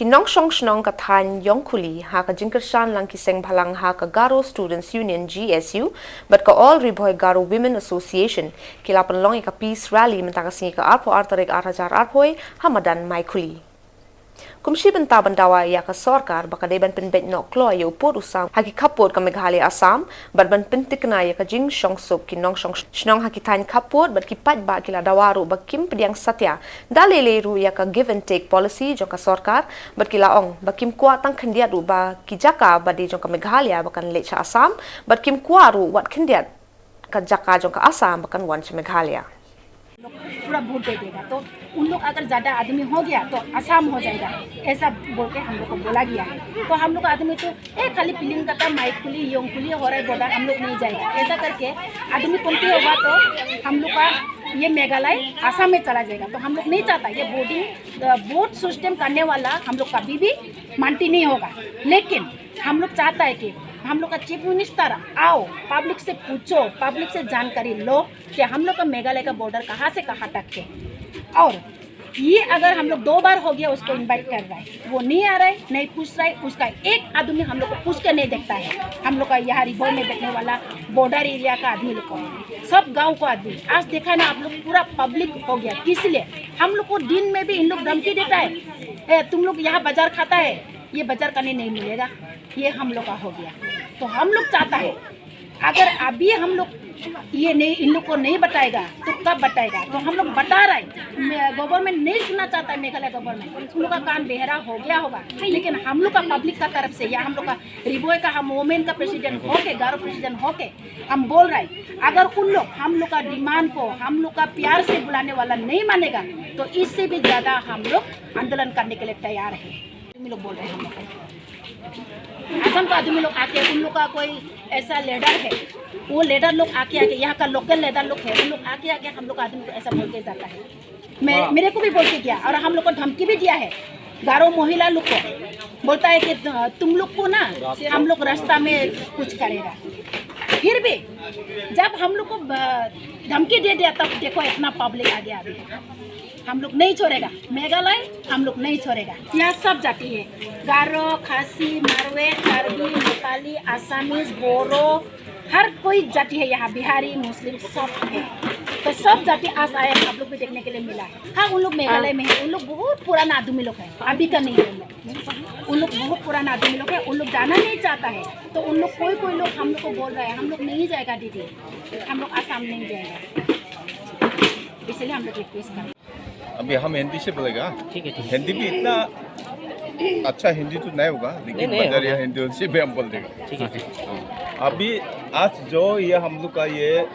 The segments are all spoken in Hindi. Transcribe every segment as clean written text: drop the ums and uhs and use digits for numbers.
Kinong song snong ka than yong kuli ha ka jingkersan lang kiseng bhalang ha ka Garo Students Union GSU but ka All Riboy Garo Women Association kilapan long ka peace rally mentakasi ka arpo artarik arajar arpoy hamadan mai kuli. Kumshi bentaban dawa ya ka sorkar baka deban penbet no klo ya upor usam haki kapur ka Meghalaya Assam ban pentikna ya ka jing shong sup kinong shong snong haki tan kapur bat kipat ba kila dawaru bakim pediang satya dalele ru ya ka give and take policy jong ka sorkar bat kila ong bakim kuat tang khendiat ru ba kijaka badi jong ka Meghalaya bakan lecha Assam bat kim kuaru wat khendiat ka jaka jong ka Assam bakan wan cha Meghalaya. पूरा वोट दे देगा तो उन लोग अगर ज़्यादा आदमी हो गया तो आसाम हो जाएगा ऐसा बोल के हम लोग को बोला गया है। तो हम लोग आदमी तो खाली फिलिंग करता माइक खुली योंग खुली हो रहा है बॉर्डर हम लोग नहीं जाएगा ऐसा करके आदमी कमती होगा तो हम लोग का ये मेघालय आसाम में चला जाएगा। तो हम लोग नहीं चाहता ये वोट सिस्टम करने वाला हम लोग कभी भी मानती नहीं होगा। लेकिन हम लोग चाहता है कि हम लोग का चीफ मिनिस्टर आओ पब्लिक से पूछो पब्लिक से जानकारी लो कि हम लोग का मेघालय का बॉर्डर कहाँ से कहाँ तक है। और ये अगर हम लोग 2 बार हो गया उसको इनवाइट कर रहा है वो नहीं आ रहा है नहीं पूछ रहा है उसका एक आदमी हम लोग को पूछ के नहीं देखता है। हम लोग का यहाँ रिबोई में देखने वाला बॉर्डर एरिया का आदमी लोग को सब गाँव को आदमी आज देखा ना आप लोग पूरा पब्लिक हो गया। इसलिए हम लोग को दिन में भी इन लोग धमकी देता है तुम लोग यहाँ बाजार खाता है ये बाजार करने नहीं मिलेगा ये हम लोग का हो गया। तो हम लोग चाहता है अगर अभी हम लोग ये नहीं इन लोग को नहीं बताएगा तो कब बताएगा। तो हम लोग बता रहे हैं गवर्नमेंट नहीं सुनना चाहता है मेघालय गवर्नमेंट उन लोग का कान बेहरा हो गया होगा। लेकिन हम लोग का पब्लिक का तरफ से या हम लोग का रिबोई का हम वोमेन का प्रेसिडेंट होके गारो प्रेसिडेंट होके हम बोल रहे हैं अगर उन लोग हम लोग का डिमांड को हम लोग का प्यार से बुलाने वाला नहीं मानेगा तो इससे भी ज़्यादा हम लोग आंदोलन करने के लिए तैयार है। लोग बोल रहे हैं हम लोग असम का आदमी लोग आके उन लोग का कोई ऐसा लीडर है वो लीडर लोग आके यहाँ का लोकल लीडर लोग है उन लोग आके हम लोग आदमी को ऐसा बोल के जाता है। मेरे को भी बोल के दिया और हम लोग को धमकी भी दिया है गारो महिला लोग को बोलता है कि तुम लोग को ना हम लोग रास्ता में कुछ करेगा। फिर भी जब हम लोग को धमकी दे दिया तब देखो इतना पब्लिक आ गया। अभी हम लोग नहीं छोड़ेगा मेघालय हम लोग नहीं छोड़ेगा। यहाँ सब जाति है गारो खासी मारवे कार्बी नेपाली आसामीज बोरो हर कोई जाति है यहाँ बिहारी मुस्लिम सब है। तो सब जाति आज आए आप लोग भी देखने के लिए मिला है। हाँ उन लोग मेघालय में है उन लोग बहुत पुराना आदमी लोग है अभी का नहीं है उन लोग बहुत पुराना आदमी लोग है उन लोग जाना नहीं चाहता है। तो उन लोग कोई लोग हम लोग को बोल रहे हैं हम लोग नहीं जाएगा दीदी हम लोग आसाम नहीं जाएगा इसलिए हम लोग रिक्वेस्ट करें। अभी हम हिंदी से बोलेगा ठीक है हिंदी भी इतना अच्छा हिंदी तो नहीं होगा लेकिन बजारिया हिंदी से भी हम बोल देगा ठीक है। अभी आज जो ये हम लोग का ये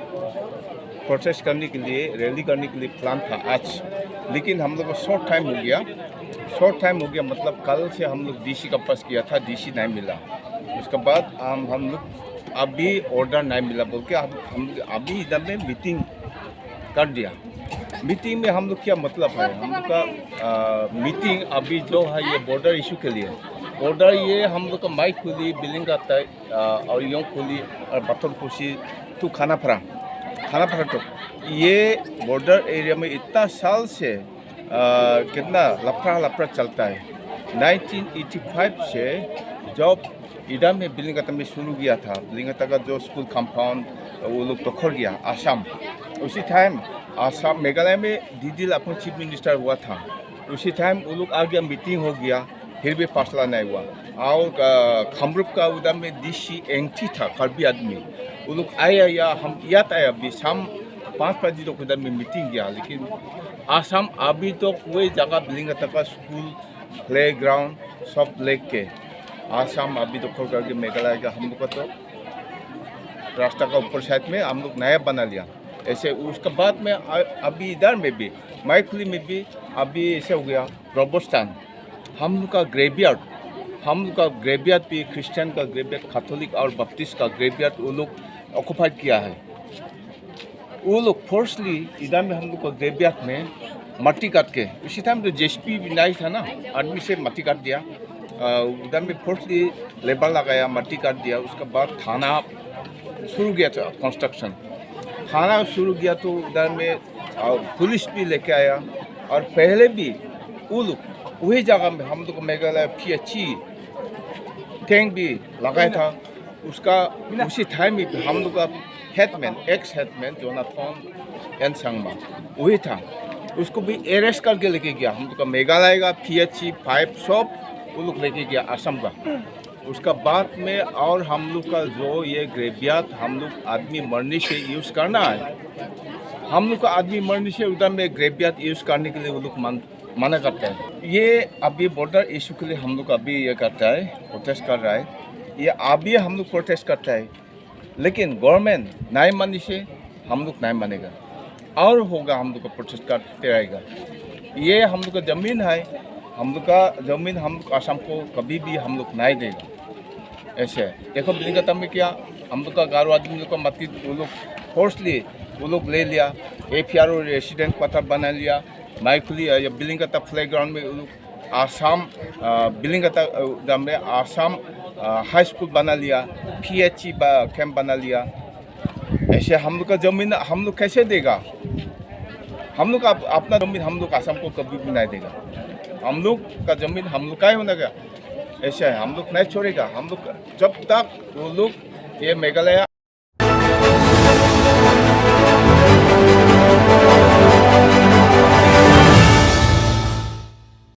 प्रोटेस्ट करने के लिए रैली करने के लिए प्लान था आज लेकिन हम लोग को शॉर्ट टाइम हो गया मतलब कल से हम लोग डीसी का पास किया था डीसी नहीं मिला उसके बाद हम लोग अभी ऑर्डर नहीं मिला बोल के हम अभी इधर में मीटिंग कर दिया। मीटिंग में हम लोग क्या मतलब है हम लोग का मीटिंग अभी जो है ये बॉर्डर इशू के लिए बॉर्डर ये हम लोग का माई खुली बिलिंग आता है और योंग खुली और बतौर खुशी तो खाना फरा तो ये बॉर्डर एरिया में इतना साल से कितना लफड़ा चलता है। 1985 से जब इधर में बिलिंगता में शुरू किया था बिलिंगता का जो स्कूल कंपाउंड वो लोग तो खो गया आसाम उसी टाइम आसाम मेघालय में दीदी अपना चीफ मिनिस्टर हुआ था उसी टाइम वो लोग आ गया मीटिंग हो गया फिर भी फैसला नहीं हुआ। और खमरुप का उधर में डीसी एंटी था कार्बी आदमी वो लोग आया या हम याद आया अभी शाम 5 बजे तक उधर में मीटिंग किया लेकिन आसाम अभी तो कोई जगह बिलिंगता का स्कूल प्ले ग्राउंड सब लेक के आसाम अभी तो खोल करके मेघालय का हम लोग का तो रास्ता का ऊपर साइड में हम लोग नया बना लिया ऐसे। उसके बाद में अभी इधर में भी माइकली में भी अभी ऐसे हो गया रोबोस्तान हम लोग का ग्रेवयार्ड भी क्रिश्चियन का ग्रेवयार्ड कैथोलिक और बप्टिस्ट का ग्रेवयार्ड वो लोग ऑक्यूपाइड किया है। वो लोग फोर्सली इधर में हम लोग का ग्रेवयार्ड में मट्टी काट के उसी टाइम तो जेसीबी भी नहीं था ना आदमी से मट्टी काट दिया उधर में फोर्सली लेबर लगाया मट्टी काट दिया। उसके बाद थाना शुरू किया था कंस्ट्रक्शन थाना शुरू किया तो उधर में पुलिस भी लेके आया और पहले भी वो लोग वही जगह में हम लोग मेघालय PHC टैंक भी लगाया था। उसका उसी टाइम में हम लोग का headman ex headman Jonathan N Sangma वही था, उसको भी अरेस्ट करके लेके गया। हम लोग का मेघालय का PHC 5 सब वो लोग लेके गया असम का। उसका बाद में और हम लोग का जो ये ग्रेवियार्ड हम लोग आदमी मरने से यूज़ करना है, हम लोग का आदमी मरने से उधर में ग्रेवियार्ड यूज़ करने के लिए वो लोग मना करता है। ये अभी बॉर्डर इशू के लिए हम लोग अभी ये करता है, प्रोटेस्ट कर रहा है। ये अभी हम लोग प्रोटेस्ट करता है, लेकिन गवर्नमेंट नहीं मानने से हम लोग नहीं मानेगा और होगा, हम लोग का प्रोटेस्ट करते रहेगा। ये हम लोग का ज़मीन है, हम लोग का ज़मीन हम लोग असम को कभी भी हम लोग नहीं देगा। ऐसे देखो बिलिंगकता में क्या हम लोग का गारो आदमी लोग का मती वो लोग फोर्सली वो लोग ले लिया, APRO रेसिडेंट क्वार्टर बना लिया, माइकुली या बिलिंगकता प्लेग्राउंड में वो लोग आसाम बिलिंगकता में आसाम हाई स्कूल बना लिया, PHC कैंप बना लिया। ऐसे हम लोग का ज़मीन हम लोग कैसे देगा? हम लोग का अपना ज़मीन हम लोग आसाम को कभी भी नहीं देगा। हम लोग का ज़मीन हम लोग का ही होना क्या, ऐसा है हम लोग नहीं छोड़ेगा। हम लोग जब तक वो लोग ये मेघालय